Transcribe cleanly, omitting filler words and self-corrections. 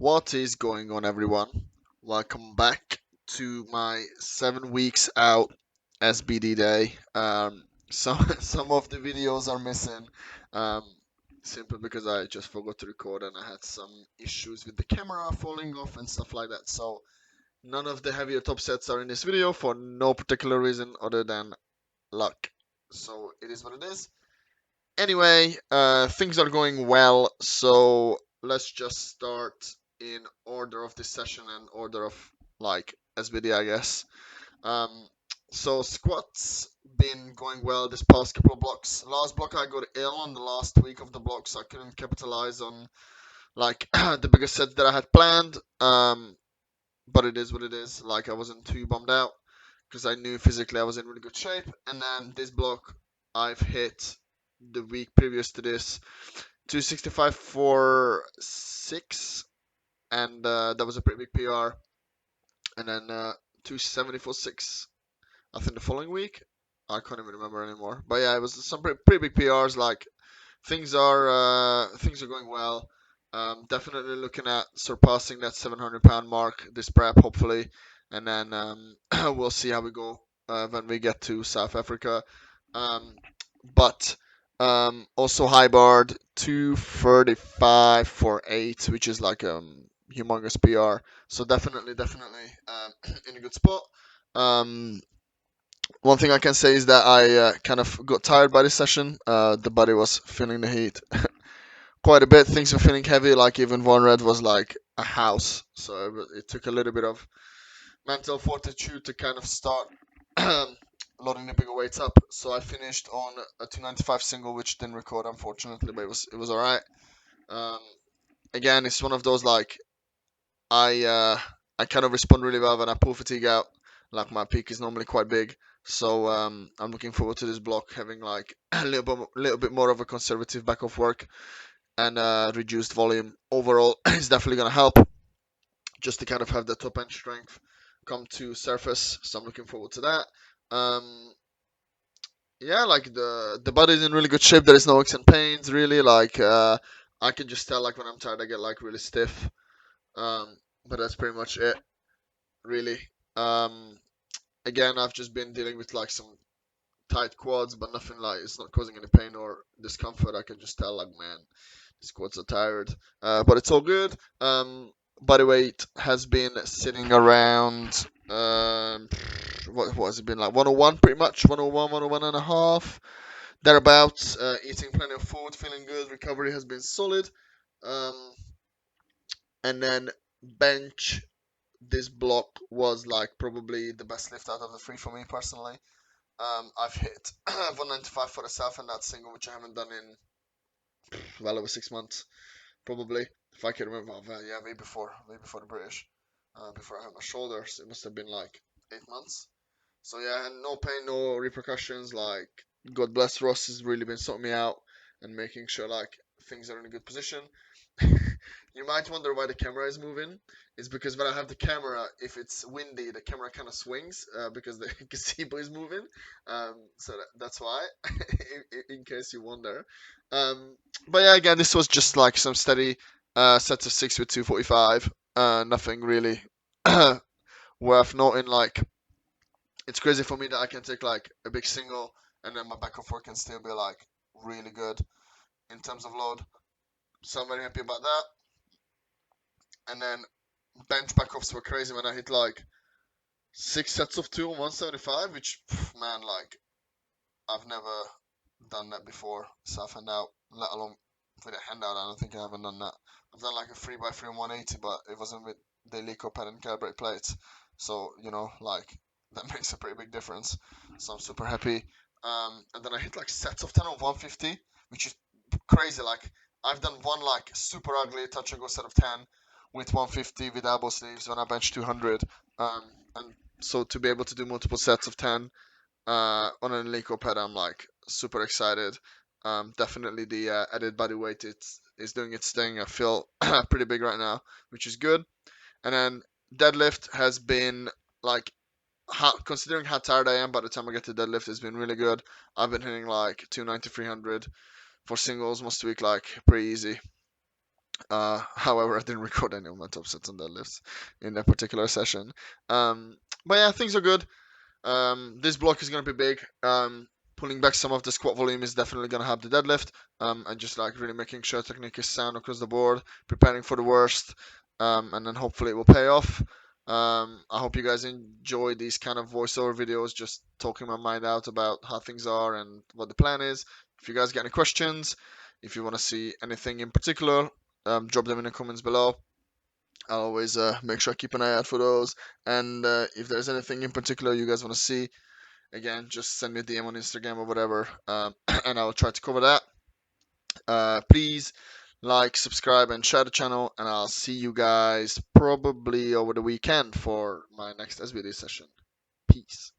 What is going on, everyone? Welcome back to my 7 weeks out SBD day. Some some of the videos are missing, um, simply because I just forgot to record and I had some issues with the camera falling off and stuff like that. So none of the heavier top sets are in this video for no particular reason other than luck. So it is what it is. Anyway, things are going well, so let's just start in order of this session and order of like SBD, I guess. So squats been going well this past couple of blocks. Last block I got ill on the last week of the block, so I couldn't capitalize on like the biggest sets that I had planned. But it is what it is. Like I wasn't too bummed out because I knew physically I was in really good shape. And then this block I've hit the week previous to this 265 for 6, and that was a pretty big PR. And then 270 for 6, I think the following week. I can't even remember anymore. But yeah, it was some pretty big PRs. Like things are going well. Definitely looking at surpassing that 700-pound mark this prep, hopefully, and then we'll see how we go when we get to South Africa. But also high barred 235 for 8, which is like humongous PR. So definitely in a good spot. Um, One thing I can say is that I kind of got tired by this session. The body was feeling the heat quite a bit. Things were feeling heavy. Like even one red was like a house. So it took a little bit of mental fortitude to kind of start loading the bigger weights up. So I finished on a 295 single, which didn't record unfortunately, but it was all right. Um, Again, it's one of those like I kind of respond really well when I pull fatigue out. Like my peak is normally quite big, so I'm looking forward to this block having like a little bit more of a conservative back off work and reduced volume. Overall, it's definitely gonna help just to kind of have the top end strength come to surface. So I'm looking forward to that. Um, yeah, like the body's in really good shape. There is no aches and pains really. Like I can just tell like when I'm tired, I get like really stiff. But that's pretty much it, really. Um, Again, I've just been dealing with like some tight quads, but nothing like it's not causing any pain or discomfort. I can just tell like, man, these quads are tired. But it's all good. Body weight has been sitting around what has it been like 101 pretty much 101 101 and a half thereabouts. Eating plenty of food, feeling good. Recovery has been solid. Um, and then bench this block was like probably the best lift out of the three for me personally. I've hit 195 for the South and that single, which I haven't done in well over 6 months, probably. If I can remember, yeah, way before the British, before I hurt my shoulders, it must have been like 8 months. So yeah, and no pain, no repercussions. Like God bless Ross has really been sorting me out and making sure like things are in a good position. You might wonder why the camera is moving. It's because when I have the camera, if it's windy, the camera kind of swings because the gazebo is moving. So that's why, in case you wonder. But yeah, again, this was just like some steady sets of 6 with 245. Nothing really worth noting. Like, it's crazy for me that I can take like a big single and then my back and forth can still be like really good in terms of load. So I'm very happy about that. And then bench back offs were crazy when I hit like 6 sets of 2 on 175, which man, like I've never done that before. Self hand out, let alone with a handout. I don't think I haven't done that. I've done like a 3x3 on 180, but it wasn't with the Lico pad and calibrate plates. So like that makes a pretty big difference. So I'm super happy. And then I hit like sets of 10 on 150, which is crazy. Like I've done one like super ugly touch and go set of 10 with 150 with elbow sleeves when I bench 200. And so to be able to do multiple sets of 10 on an Lico pad, I'm like super excited. Definitely the added body weight is doing its thing. I feel pretty big right now, which is good. And then deadlift has been like considering how tired I am by the time I get to deadlift, it's been really good. I've been hitting like 290, 300 for singles most week, like pretty easy. However, I didn't record any of my top sets and deadlifts in that particular session. But yeah, things are good. This block is going to be big. Pulling back some of the squat volume is definitely going to help the deadlift. And just like really making sure technique is sound across the board, preparing for the worst, and then hopefully it will pay off. I hope you guys enjoy these kind of voiceover videos, just talking my mind out about how things are and what the plan is. If you guys got any questions, if you want to see anything in particular, drop them in the comments below. I'll always make sure I keep an eye out for those. And if there's anything in particular you guys want to see, again, just send me a DM on Instagram or whatever, and I'll try to cover that. Please like, subscribe, and share the channel, and I'll see you guys probably over the weekend for my next SBD session. Peace.